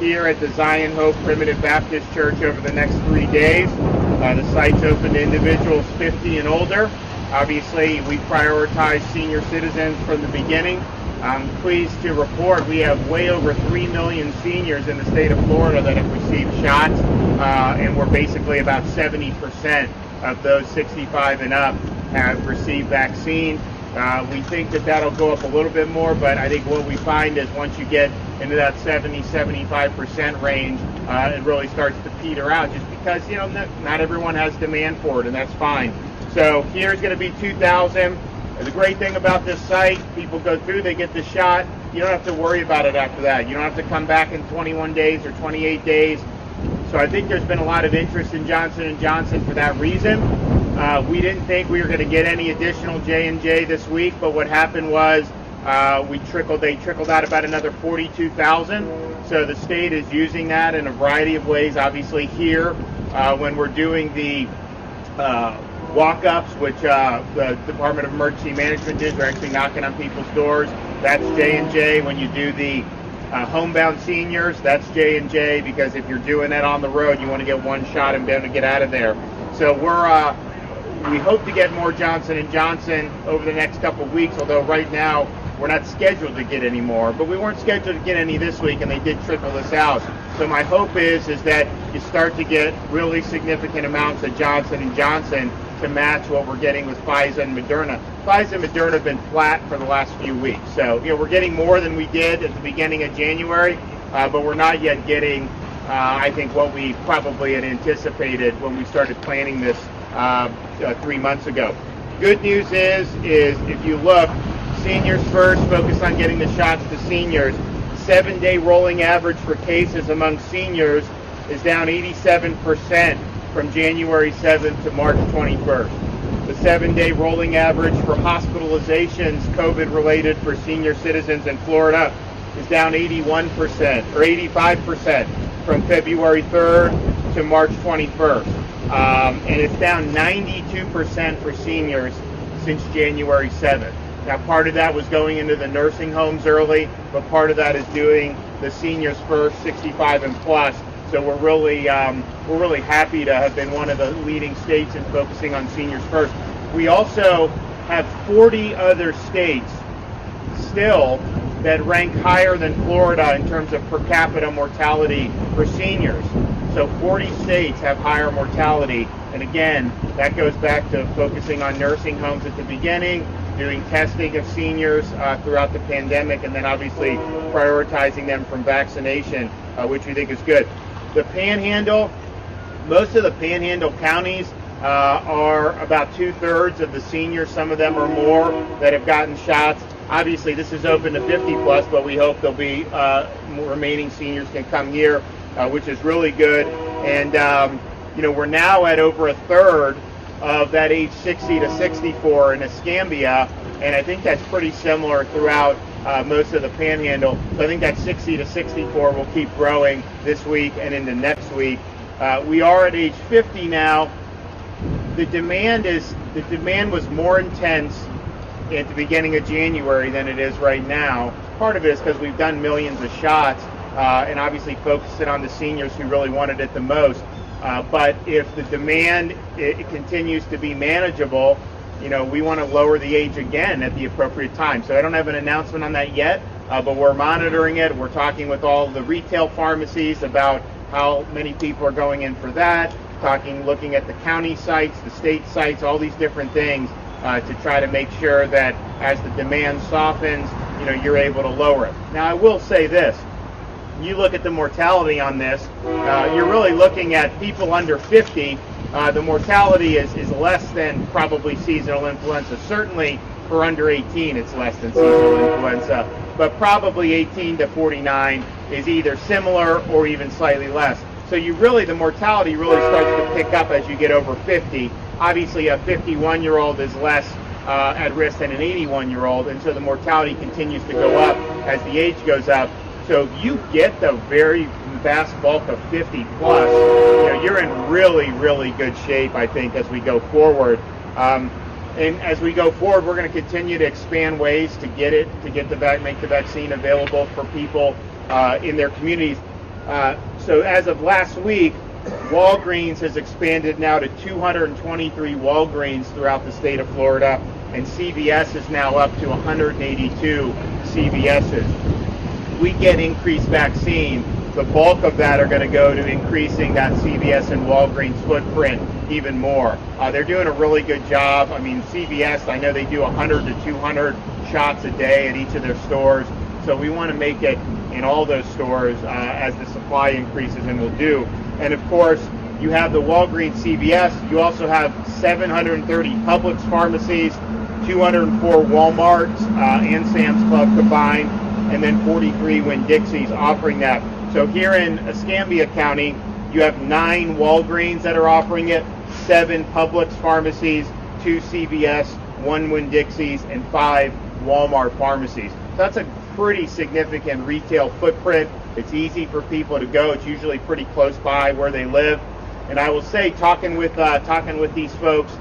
here at the Zion Hope Primitive Baptist Church over the next 3 days. The site's open to individuals 50 and older. Obviously, we prioritize senior citizens from the beginning. I'm pleased to report we have way over 3 million seniors in the state of Florida that have received shots, and we're basically about 70% of those 65 and up have received vaccine. We think that that'll go up a little bit more, but I think what we find is once you get into that 70-75% range, it really starts to peter out just because, not everyone has demand for it, and that's fine. So here's going to be 2,000. The great thing about this site, people go through, they get the shot. You don't have to worry about it after that. You don't have to come back in 21 days or 28 days. So I think there's been a lot of interest in Johnson & Johnson for that reason. We didn't think we were going to get any additional J&J this week, but what happened was they trickled out about another 42,000. So the state is using that in a variety of ways. Obviously here, when we're doing the walk-ups, which the Department of Emergency Management did, we're actually knocking on people's doors. That's J&J. When you do the homebound seniors, that's J&J, because if you're doing that on the road, you want to get one shot and be able to get out of there. So we hope to get more Johnson & Johnson over the next couple of weeks, although right now we're not scheduled to get any more. But we weren't scheduled to get any this week, and they did trickle this out. So my hope is that you start to get really significant amounts of Johnson & Johnson to match what we're getting with Pfizer and Moderna. Pfizer and Moderna have been flat for the last few weeks. So, we're getting more than we did at the beginning of January, but we're not yet getting, I think, what we probably had anticipated when we started planning this 3 months ago. Good news is if you look, seniors first, focus on getting the shots to seniors. 7-day rolling average for cases among seniors is down 87% from January 7th to March 21st. The 7-day rolling average for hospitalizations, COVID-related, for senior citizens in Florida is down 81% or 85% from February 3rd to March 21st. And it's down 92% for seniors since January 7th. Now, part of that was going into the nursing homes early, but part of that is doing the seniors first, 65 and plus. So we're really happy to have been one of the leading states in focusing on seniors first. We also have 40 other states still that rank higher than Florida in terms of per capita mortality for seniors. So 40 states have higher mortality. And again, that goes back to focusing on nursing homes at the beginning, doing testing of seniors throughout the pandemic, and then obviously prioritizing them from vaccination, which we think is good. The Panhandle, most of the Panhandle counties are about 2/3 of the seniors, some of them or more, that have gotten shots. Obviously, this is open to 50 plus, but we hope there'll be remaining seniors can come here, which is really good. And, we're now at over 1/3 of that age 60 to 64 in Escambia, and I think that's pretty similar throughout most of the Panhandle. So I think that 60 to 64 will keep growing this week and into next week. We are at age 50 now. The demand was more intense at the beginning of January than it is right now. Part of it is because we've done millions of shots and obviously focused it on the seniors who really wanted it the most. But if the demand it continues to be manageable, we want to lower the age again at the appropriate time. So I don't have an announcement on that yet, but we're monitoring it. We're talking with all the retail pharmacies about how many people are going in for that, looking at the county sites, the state sites, all these different things to try to make sure that as the demand softens, you're able to lower it. Now, I will say this. You look at the mortality on this, you're really looking at people under 50. The mortality is less than probably seasonal influenza. Certainly for under 18, it's less than seasonal influenza. But probably 18 to 49 is either similar or even slightly less. So the mortality really starts to pick up as you get over 50. Obviously, a 51-year-old is less at risk than an 81-year-old, and so the mortality continues to go up as the age goes up. So if you get the very vast bulk of 50 plus, you're in really, really good shape, I think, as we go forward. And as we go forward, we're going to continue to expand ways to make the vaccine available for people in their communities. So as of last week, Walgreens has expanded now to 223 Walgreens throughout the state of Florida, and CVS is now up to 182 CVSs. We get increased vaccine. The bulk of that are going to go to increasing that CVS and Walgreens footprint even more. They're doing a really good job. I mean, CVS, I know they do 100 to 200 shots a day at each of their stores. So we want to make it in all those stores as the supply increases, and will do. And of course, you have the Walgreens CVS. You also have 730 Publix pharmacies, 204 Walmarts and Sam's Club combined, and then 43 Winn-Dixie's offering that. So here in Escambia County, you have 9 Walgreens that are offering it, 7 Publix pharmacies, 2 CVS, 1 Winn-Dixie's, and 5 Walmart pharmacies. So that's a pretty significant retail footprint. It's easy for people to go. It's usually pretty close by where they live. And I will say, talking with these folks,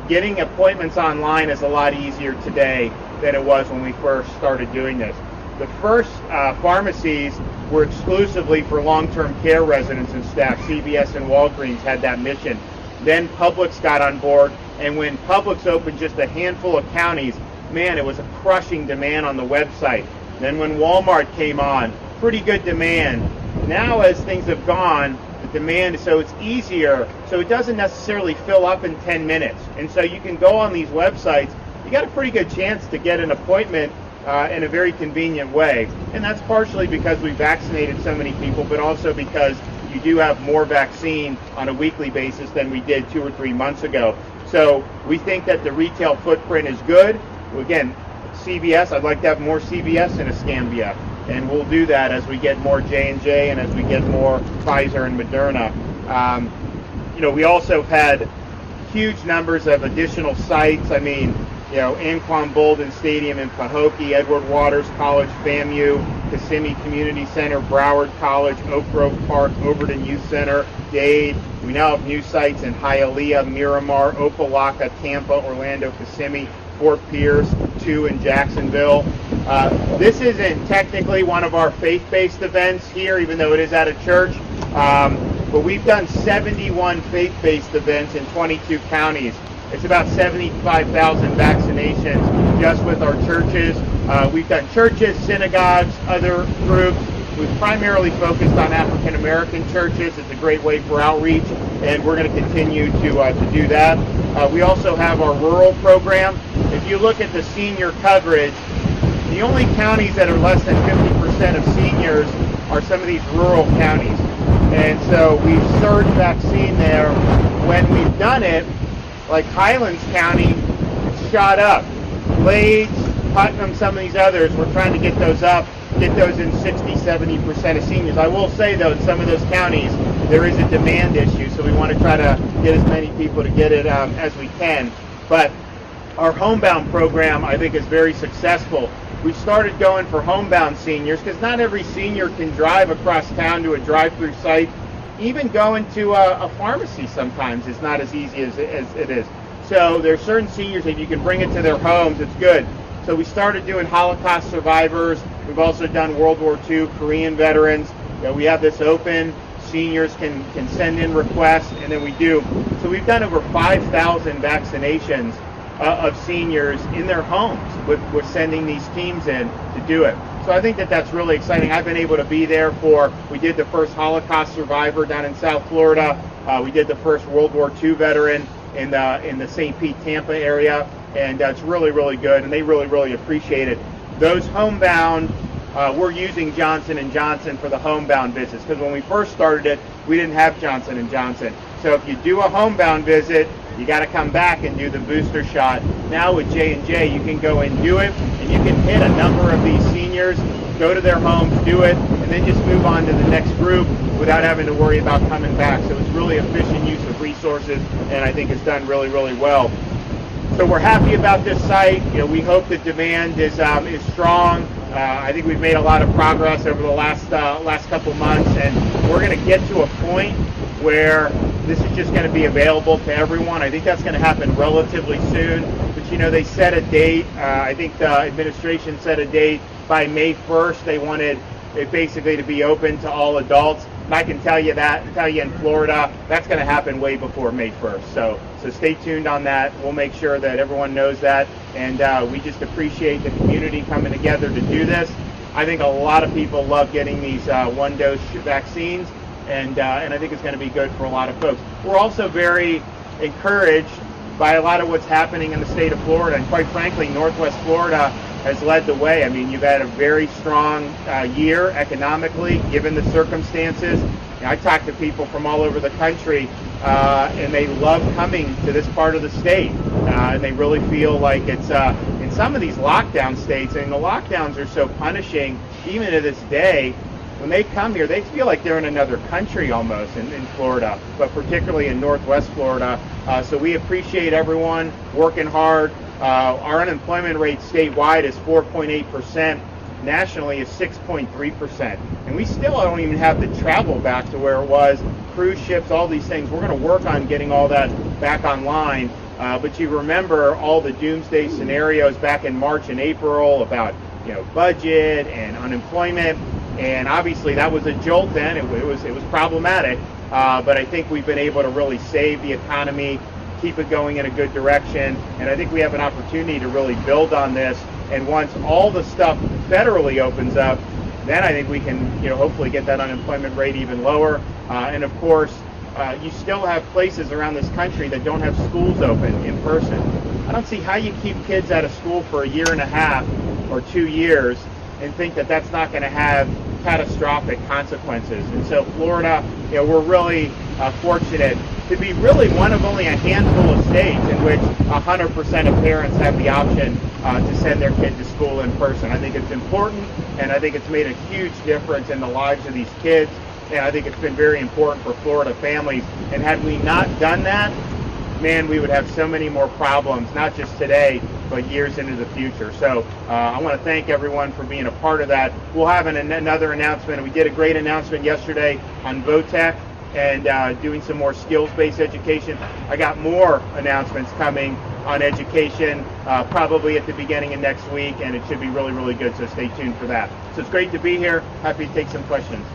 getting appointments online is a lot easier today than it was when we first started doing this. The first pharmacies were exclusively for long-term care residents and staff. CVS and Walgreens had that mission. Then Publix got on board, and when Publix opened just a handful of counties, man, it was a crushing demand on the website. Then when Walmart came on, pretty good demand. Now as things have gone, the demand, so it's easier, so it doesn't necessarily fill up in 10 minutes. And so you can go on these websites, you got a pretty good chance to get an appointment in a very convenient way. And that's partially because we vaccinated so many people, but also because you do have more vaccine on a weekly basis than we did 2 or 3 months ago. So we think that the retail footprint is good. Again, CVS, I'd like to have more CVS in Escambia, and we'll do that as we get more J&J and as we get more Pfizer and Moderna. We also had huge numbers of additional sites. I mean, Anquan Bolden Stadium in Pahokee, Edward Waters College, FAMU, Kissimmee Community Center, Broward College, Oak Grove Park, Overton Youth Center, Dade. We now have new sites in Hialeah, Miramar, Opelika, Tampa, Orlando, Kissimmee, Fort Pierce, 2 in Jacksonville. This isn't technically one of our faith-based events here, even though it is at a church. But we've done 71 faith-based events in 22 counties. It's about 75,000 vaccinations just with our churches. We've done churches, synagogues, other groups. We've primarily focused on African American churches. It's a great way for outreach, and we're going to continue to do that. We also have our rural program. If you look at the senior coverage, the only counties that are less than 50% of seniors are some of these rural counties. And so we've surged vaccine there. When we've done it, like Highlands County, it's shot up. Glades, Putnam, some of these others, we're trying to get those in 60, 70% of seniors. I will say, though, in some of those counties, there is a demand issue, so we want to try to get as many people to get it as we can. But our homebound program, I think, is very successful. We started going for homebound seniors because not every senior can drive across town to a drive-through site. Even going to a pharmacy sometimes is not as easy as it is. So there's certain seniors, if you can bring it to their homes, it's good. So we started doing Holocaust survivors. We've also done World War II, Korean veterans. We have this open. Seniors can send in requests, and then we do. So we've done over 5,000 vaccinations of seniors in their homes with sending these teams in to do it. So I think that's really exciting. I've been able to be there we did the first Holocaust survivor down in South Florida. We did the first World War II veteran in the St. Pete, Tampa area, and it's really, really good, and they really, really appreciate it. Those homebound, we're using Johnson & Johnson for the homebound visits, because when we first started it, we didn't have Johnson & Johnson. So if you do a homebound visit, you got to come back and do the booster shot. Now with J&J, you can go and do it, and you can hit a number of these seniors, go to their homes, do it, and then just move on to the next group without having to worry about coming back. So it's really efficient use of resources, and I think it's done really, really well. So we're happy about this site. We hope the demand is strong. I think we've made a lot of progress over the last couple months, and we're going to get to a point where this is just going to be available to everyone. I think that's going to happen relatively soon. But they set a date. I think the administration set a date by May 1st. They wanted basically to be open to all adults. And I can tell you in Florida, that's going to happen way before May 1st. So stay tuned on that. We'll make sure that everyone knows that. And we just appreciate the community coming together to do this. I think a lot of people love getting these one-dose vaccines, and I think it's going to be good for a lot of folks. We're also very encouraged by a lot of what's happening in the state of Florida, and quite frankly, Northwest Florida has led the way. I mean, you've had a very strong year economically, given the circumstances. I talk to people from all over the country, and they love coming to this part of the state, and they really feel like it's in some of these lockdown states, and the lockdowns are so punishing, even to this day. When they come here, they feel like they're in another country almost in Florida, but particularly in Northwest Florida. So we appreciate everyone working hard. Our unemployment rate statewide is 4.8%. Nationally is 6.3%. And we still don't even have the travel back to where it was, cruise ships, all these things. We're going to work on getting all that back online. But you remember all the doomsday scenarios back in March and April about budget and unemployment. And obviously that was a jolt then. It was problematic, but I think we've been able to really save the economy, keep it going in a good direction, and I think we have an opportunity to really build on this. And once all the stuff federally opens up, then I think we can hopefully get that unemployment rate even lower. And of course, you still have places around this country that don't have schools open in person. I don't see how you keep kids out of school for a year and a half or 2 years and think that that's not going to have catastrophic consequences. And so Florida, we're really fortunate to be really one of only a handful of states in which 100% of parents have the option to send their kid to school in person. I think it's important, and I think it's made a huge difference in the lives of these kids, and I think it's been very important for Florida families. And had we not done that, man, we would have so many more problems, not just today, but years into the future. So I want to thank everyone for being a part of that. We'll have another announcement. We did a great announcement yesterday on VOTEC and doing some more skills-based education. I got more announcements coming on education probably at the beginning of next week, and it should be really, really good, so stay tuned for that. So it's great to be here. Happy to take some questions.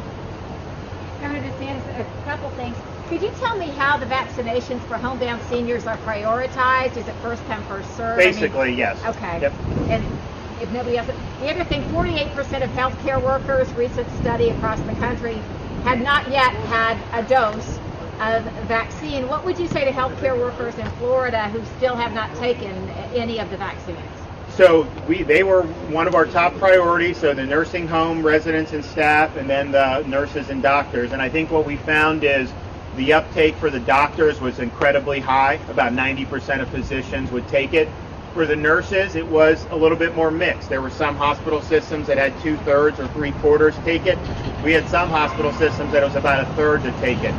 Senator DeSantis, a couple things. Could you tell me how the vaccinations for homebound seniors are prioritized? Is it first come, first served? Basically, yes. Okay. Yep. And if nobody else, the other thing, 48% of healthcare workers, recent study across the country, had not yet had a dose of vaccine. What would you say to healthcare workers in Florida who still have not taken any of the vaccines? So they were one of our top priorities, so the nursing home residents and staff, and then the nurses and doctors. And I think what we found is the uptake for the doctors was incredibly high. About 90% of physicians would take it. For the nurses, it was a little bit more mixed. There were some hospital systems that had 2/3 or 3/4 take it. We had some hospital systems that it was about 1/3 to take it.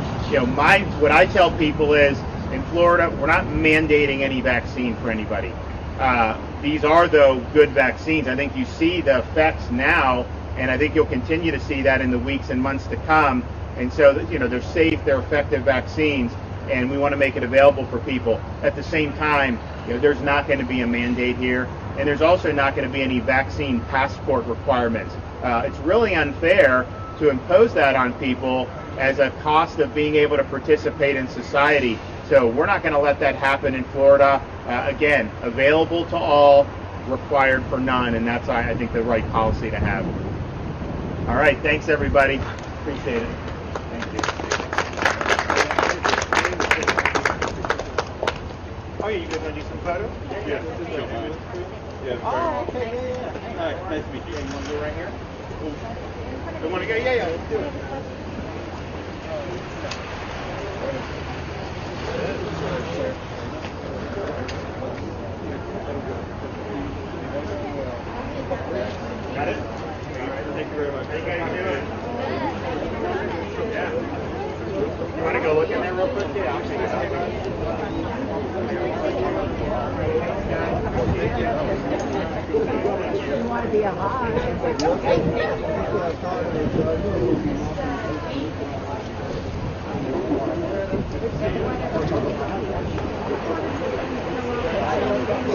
What I tell people is, in Florida, we're not mandating any vaccine for anybody. These are, though, good vaccines. I think you see the effects now, and I think you'll continue to see that in the weeks and months to come. And so, they're safe, they're effective vaccines, and we want to make it available for people. At the same time, there's not going to be a mandate here, and there's also not going to be any vaccine passport requirements. It's really unfair to impose that on people as a cost of being able to participate in society. So we're not going to let that happen in Florida. Again, available to all, required for none, and that's, I think, the right policy to have. All right, thanks, everybody. Appreciate it. Thank you. Oh, yeah, you guys want to do some photos? Yeah. Oh, okay, yeah. All right, nice to meet you. You want to go right here? You want to go? Yeah, let's do it. Got it? All right, thank you very much. How you guys doing? Yeah. You want to go look in there real quick? Yeah, I'll take it. You want to be alive.